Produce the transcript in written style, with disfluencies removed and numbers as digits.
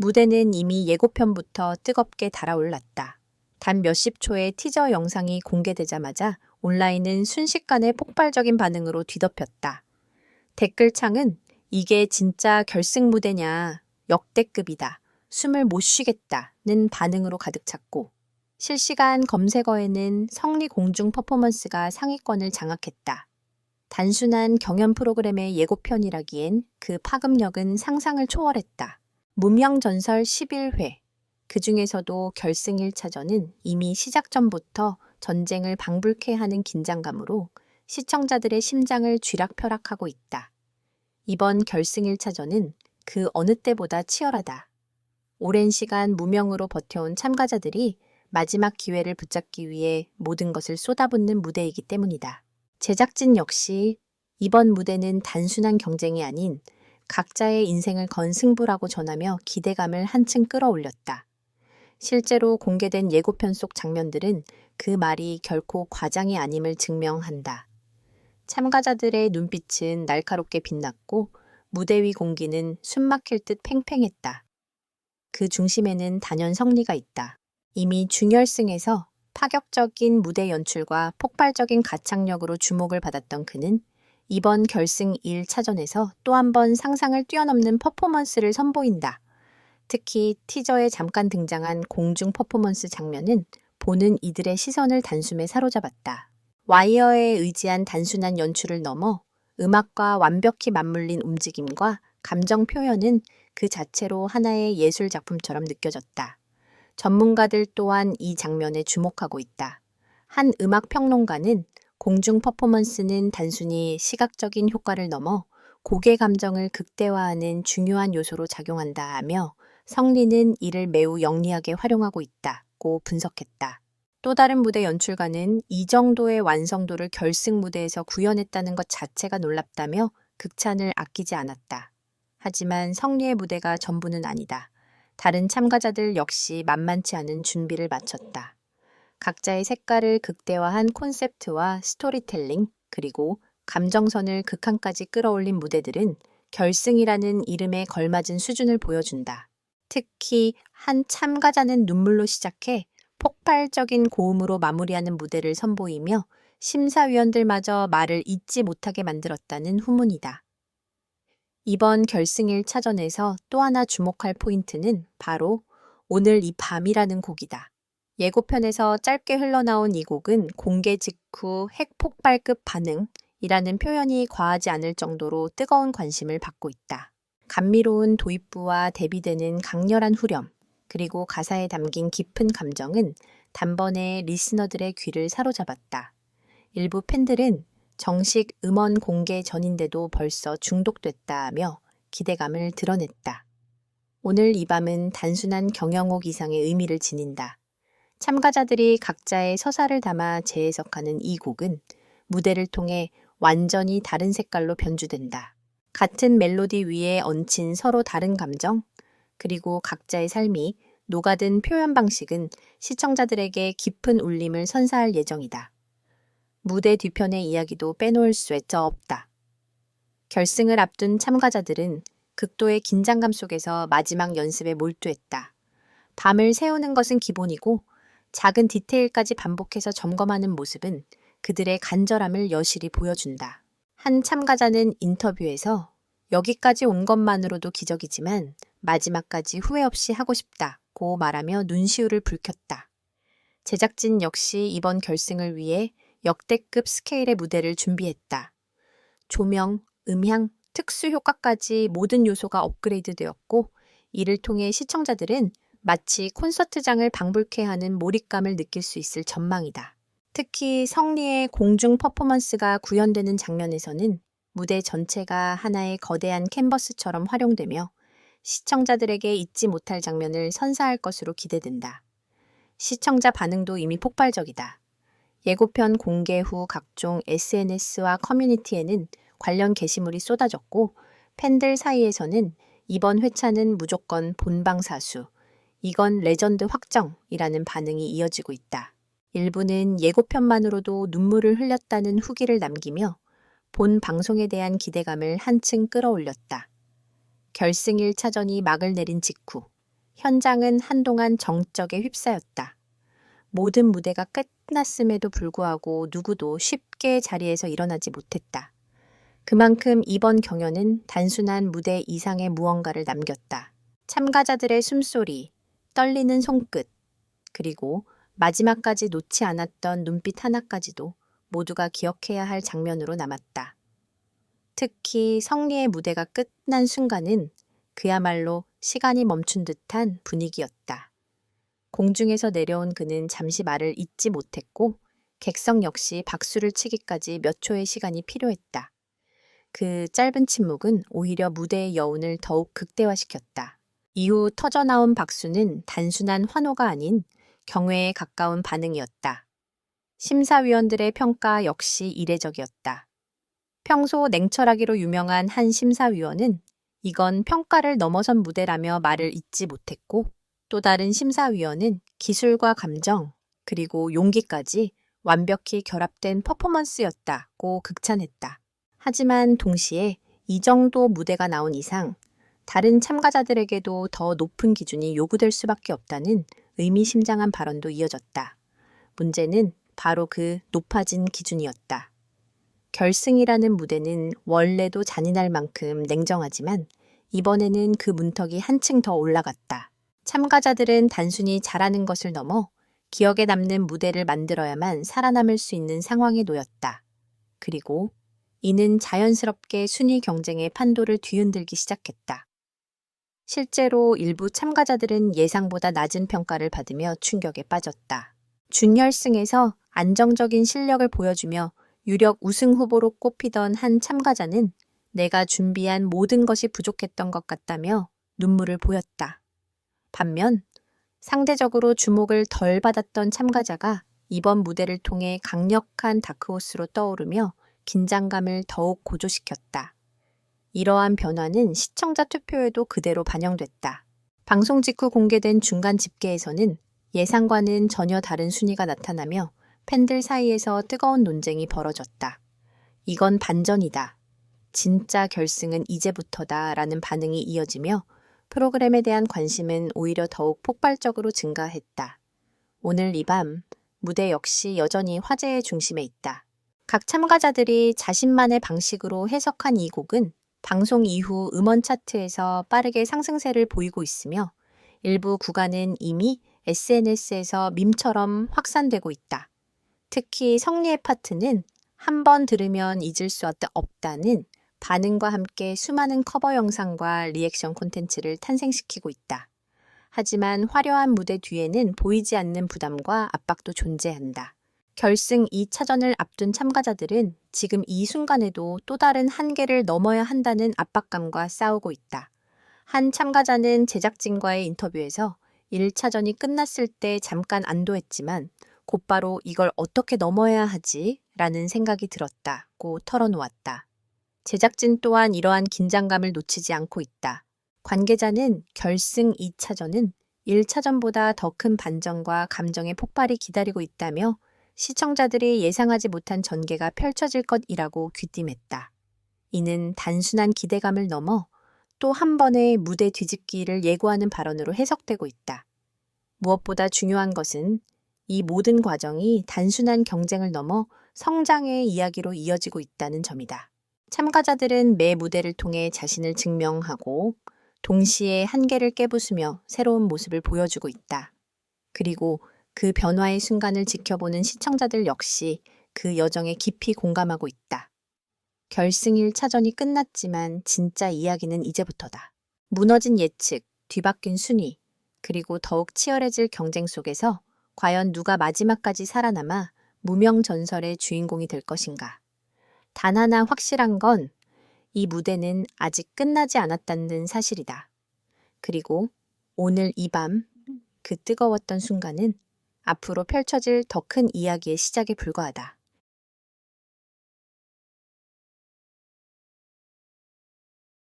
무대는 이미 예고편부터 뜨겁게 달아올랐다. 단 몇십 초의 티저 영상이 공개되자마자 온라인은 순식간에 폭발적인 반응으로 뒤덮였다. 댓글창은 이게 진짜 결승 무대냐, 역대급이다, 숨을 못 쉬겠다는 반응으로 가득 찼고 실시간 검색어에는 성리 공중 퍼포먼스가 상위권을 장악했다. 단순한 경연 프로그램의 예고편이라기엔 그 파급력은 상상을 초월했다. 무명전설 11회, 그 중에서도 결승 1차전은 이미 시작 전부터 전쟁을 방불케 하는 긴장감으로 시청자들의 심장을 쥐락펴락하고 있다. 이번 결승 1차전은 그 어느 때보다 치열하다. 오랜 시간 무명으로 버텨온 참가자들이 마지막 기회를 붙잡기 위해 모든 것을 쏟아붓는 무대이기 때문이다. 제작진 역시 이번 무대는 단순한 경쟁이 아닌 각자의 인생을 건 승부라고 전하며 기대감을 한층 끌어올렸다. 실제로 공개된 예고편 속 장면들은 그 말이 결코 과장이 아님을 증명한다. 참가자들의 눈빛은 날카롭게 빛났고 무대 위 공기는 숨막힐 듯 팽팽했다. 그 중심에는 단연 성리가 있다. 이미 준결승에서 파격적인 무대 연출과 폭발적인 가창력으로 주목을 받았던 그는 이번 결승 1차전에서 또 한 번 상상을 뛰어넘는 퍼포먼스를 선보인다. 특히 티저에 잠깐 등장한 공중 퍼포먼스 장면은 보는 이들의 시선을 단숨에 사로잡았다. 와이어에 의지한 단순한 연출을 넘어 음악과 완벽히 맞물린 움직임과 감정 표현은 그 자체로 하나의 예술 작품처럼 느껴졌다. 전문가들 또한 이 장면에 주목하고 있다. 한 음악 평론가는 공중 퍼포먼스는 단순히 시각적인 효과를 넘어 곡의 감정을 극대화하는 중요한 요소로 작용한다 하며 성리는 이를 매우 영리하게 활용하고 있다고 분석했다. 또 다른 무대 연출가는 이 정도의 완성도를 결승 무대에서 구현했다는 것 자체가 놀랍다며 극찬을 아끼지 않았다. 하지만 성리의 무대가 전부는 아니다. 다른 참가자들 역시 만만치 않은 준비를 마쳤다. 각자의 색깔을 극대화한 콘셉트와 스토리텔링, 그리고 감정선을 극한까지 끌어올린 무대들은 결승이라는 이름에 걸맞은 수준을 보여준다. 특히 한 참가자는 눈물로 시작해 폭발적인 고음으로 마무리하는 무대를 선보이며 심사위원들마저 말을 잇지 못하게 만들었다는 후문이다. 이번 결승 1차전에서 또 하나 주목할 포인트는 바로 오늘 이 밤이라는 곡이다. 예고편에서 짧게 흘러나온 이 곡은 공개 직후 핵폭발급 반응이라는 표현이 과하지 않을 정도로 뜨거운 관심을 받고 있다. 감미로운 도입부와 대비되는 강렬한 후렴, 그리고 가사에 담긴 깊은 감정은 단번에 리스너들의 귀를 사로잡았다. 일부 팬들은 정식 음원 공개 전인데도 벌써 중독됐다며 기대감을 드러냈다. 오늘 이 밤은 단순한 경영곡 이상의 의미를 지닌다. 참가자들이 각자의 서사를 담아 재해석하는 이 곡은 무대를 통해 완전히 다른 색깔로 변주된다. 같은 멜로디 위에 얹힌 서로 다른 감정, 그리고 각자의 삶이 녹아든 표현 방식은 시청자들에게 깊은 울림을 선사할 예정이다. 무대 뒤편의 이야기도 빼놓을 수 없다. 결승을 앞둔 참가자들은 극도의 긴장감 속에서 마지막 연습에 몰두했다. 밤을 새우는 것은 기본이고 작은 디테일까지 반복해서 점검하는 모습은 그들의 간절함을 여실히 보여준다. 한 참가자는 인터뷰에서 여기까지 온 것만으로도 기적이지만 마지막까지 후회 없이 하고 싶다고 말하며 눈시울을 붉혔다. 제작진 역시 이번 결승을 위해 역대급 스케일의 무대를 준비했다. 조명, 음향, 특수 효과까지 모든 요소가 업그레이드 되었고 이를 통해 시청자들은 마치 콘서트장을 방불케 하는 몰입감을 느낄 수 있을 전망이다. 특히 성리의 공중 퍼포먼스가 구현되는 장면에서는 무대 전체가 하나의 거대한 캔버스처럼 활용되며 시청자들에게 잊지 못할 장면을 선사할 것으로 기대된다. 시청자 반응도 이미 폭발적이다. 예고편 공개 후 각종 SNS와 커뮤니티에는 관련 게시물이 쏟아졌고 팬들 사이에서는 이번 회차는 무조건 본방사수, 이건 레전드 확정이라는 반응이 이어지고 있다. 일부는 예고편만으로도 눈물을 흘렸다는 후기를 남기며 본 방송에 대한 기대감을 한층 끌어올렸다. 결승 1차전이 막을 내린 직후 현장은 한동안 정적에 휩싸였다. 모든 무대가 끝났음에도 불구하고 누구도 쉽게 자리에서 일어나지 못했다. 그만큼 이번 경연은 단순한 무대 이상의 무언가를 남겼다. 참가자들의 숨소리, 떨리는 손끝, 그리고 마지막까지 놓지 않았던 눈빛 하나까지도 모두가 기억해야 할 장면으로 남았다. 특히 성리의 무대가 끝난 순간은 그야말로 시간이 멈춘 듯한 분위기였다. 공중에서 내려온 그는 잠시 말을 잇지 못했고 객석 역시 박수를 치기까지 몇 초의 시간이 필요했다. 그 짧은 침묵은 오히려 무대의 여운을 더욱 극대화시켰다. 이후 터져나온 박수는 단순한 환호가 아닌 경외에 가까운 반응이었다. 심사위원들의 평가 역시 이례적이었다. 평소 냉철하기로 유명한 한 심사위원은 이건 평가를 넘어선 무대라며 말을 잇지 못했고, 또 다른 심사위원은 기술과 감정, 그리고 용기까지 완벽히 결합된 퍼포먼스였다고 극찬했다. 하지만 동시에 이 정도 무대가 나온 이상 다른 참가자들에게도 더 높은 기준이 요구될 수밖에 없다는 의미심장한 발언도 이어졌다. 문제는 바로 그 높아진 기준이었다. 결승이라는 무대는 원래도 잔인할 만큼 냉정하지만 이번에는 그 문턱이 한층 더 올라갔다. 참가자들은 단순히 잘하는 것을 넘어 기억에 남는 무대를 만들어야만 살아남을 수 있는 상황에 놓였다. 그리고 이는 자연스럽게 순위 경쟁의 판도를 뒤흔들기 시작했다. 실제로 일부 참가자들은 예상보다 낮은 평가를 받으며 충격에 빠졌다. 준결승에서 안정적인 실력을 보여주며 유력 우승 후보로 꼽히던 한 참가자는 내가 준비한 모든 것이 부족했던 것 같다며 눈물을 보였다. 반면 상대적으로 주목을 덜 받았던 참가자가 이번 무대를 통해 강력한 다크호스로 떠오르며 긴장감을 더욱 고조시켰다. 이러한 변화는 시청자 투표에도 그대로 반영됐다. 방송 직후 공개된 중간 집계에서는 예상과는 전혀 다른 순위가 나타나며 팬들 사이에서 뜨거운 논쟁이 벌어졌다. 이건 반전이다. 진짜 결승은 이제부터다 라는 반응이 이어지며 프로그램에 대한 관심은 오히려 더욱 폭발적으로 증가했다. 오늘 이 밤 무대 역시 여전히 화제의 중심에 있다. 각 참가자들이 자신만의 방식으로 해석한 이 곡은 방송 이후 음원 차트에서 빠르게 상승세를 보이고 있으며 일부 구간은 이미 SNS에서 밈처럼 확산되고 있다. 특히 성리의 파트는 한 번 들으면 잊을 수 없다는 반응과 함께 수많은 커버 영상과 리액션 콘텐츠를 탄생시키고 있다. 하지만 화려한 무대 뒤에는 보이지 않는 부담과 압박도 존재한다. 결승 2차전을 앞둔 참가자들은 지금 이 순간에도 또 다른 한계를 넘어야 한다는 압박감과 싸우고 있다. 한 참가자는 제작진과의 인터뷰에서 1차전이 끝났을 때 잠깐 안도했지만 곧바로 이걸 어떻게 넘어야 하지? 라는 생각이 들었다고 털어놓았다. 제작진 또한 이러한 긴장감을 놓치지 않고 있다. 관계자는 결승 2차전은 1차전보다 더 큰 반전과 감정의 폭발이 기다리고 있다며 시청자들이 예상하지 못한 전개가 펼쳐질 것이라고 귀띔했다. 이는 단순한 기대감을 넘어 또 한 번의 무대 뒤집기를 예고하는 발언으로 해석되고 있다. 무엇보다 중요한 것은 이 모든 과정이 단순한 경쟁을 넘어 성장의 이야기로 이어지고 있다는 점이다. 참가자들은 매 무대를 통해 자신을 증명하고 동시에 한계를 깨부수며 새로운 모습을 보여주고 있다. 그리고 그 변화의 순간을 지켜보는 시청자들 역시 그 여정에 깊이 공감하고 있다. 결승 1차전이 끝났지만 진짜 이야기는 이제부터다. 무너진 예측, 뒤바뀐 순위, 그리고 더욱 치열해질 경쟁 속에서 과연 누가 마지막까지 살아남아 무명전설의 주인공이 될 것인가. 단 하나 확실한 건 이 무대는 아직 끝나지 않았다는 사실이다. 그리고 오늘 이 밤 그 뜨거웠던 순간은 앞으로 펼쳐질 더 큰 이야기의 시작에 불과하다.